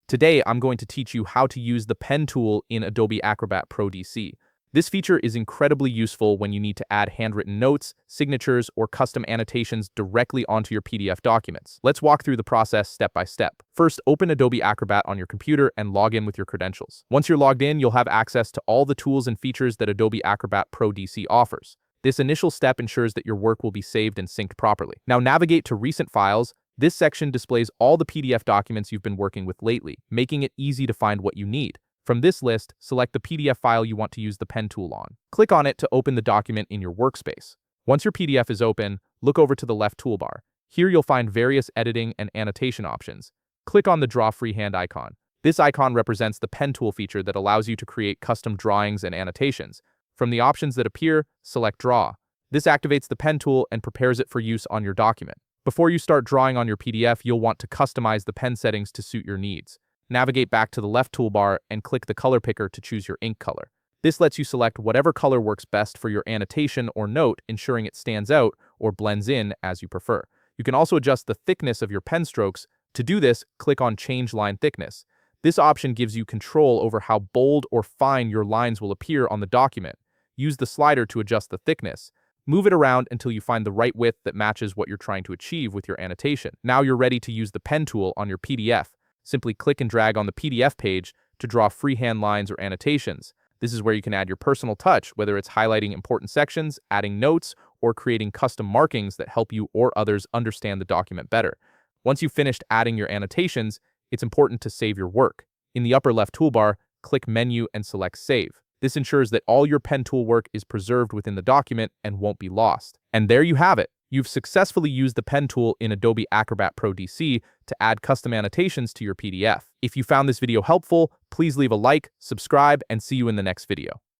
Today, I'm going to teach you how to use the pen tool in Adobe Acrobat Pro DC. This feature is incredibly useful when you need to add handwritten notes, signatures, or custom annotations directly onto your PDF documents. Let's walk through the process step by step. First, open Adobe Acrobat on your computer and log in with your credentials. Once you're logged in, you'll have access to all the tools and features that Adobe Acrobat Pro DC offers. This initial step ensures that your work will be saved and synced properly. Now navigate to Recent Files. This section displays all the PDF documents you've been working with lately, making it easy to find what you need. From this list, select the PDF file you want to use the pen tool on. Click on it to open the document in your workspace. Once your PDF is open, look over to the left toolbar. Here you'll find various editing and annotation options. Click on the Draw Freehand icon. This icon represents the pen tool feature that allows you to create custom drawings and annotations. From the options that appear, select Draw. This activates the pen tool and prepares it for use on your document. Before you start drawing on your PDF, you'll want to customize the pen settings to suit your needs. Navigate back to the left toolbar and click the color picker to choose your ink color. This lets you select whatever color works best for your annotation or note, ensuring it stands out or blends in as you prefer. You can also adjust the thickness of your pen strokes. To do this, click on Change Line Thickness. This option gives you control over how bold or fine your lines will appear on the document. Use the slider to adjust the thickness. Move it around until you find the right width that matches what you're trying to achieve with your annotation. Now you're ready to use the pen tool on your PDF. Simply click and drag on the PDF page to draw freehand lines or annotations. This is where you can add your personal touch, whether it's highlighting important sections, adding notes, or creating custom markings that help you or others understand the document better. Once you've finished adding your annotations, it's important to save your work. In the upper left toolbar, click Menu and select Save. This ensures that all your pen tool work is preserved within the document and won't be lost. And there you have it. You've successfully used the pen tool in Adobe Acrobat Pro DC to add custom annotations to your PDF. If you found this video helpful, please leave a like, subscribe, and see you in the next video.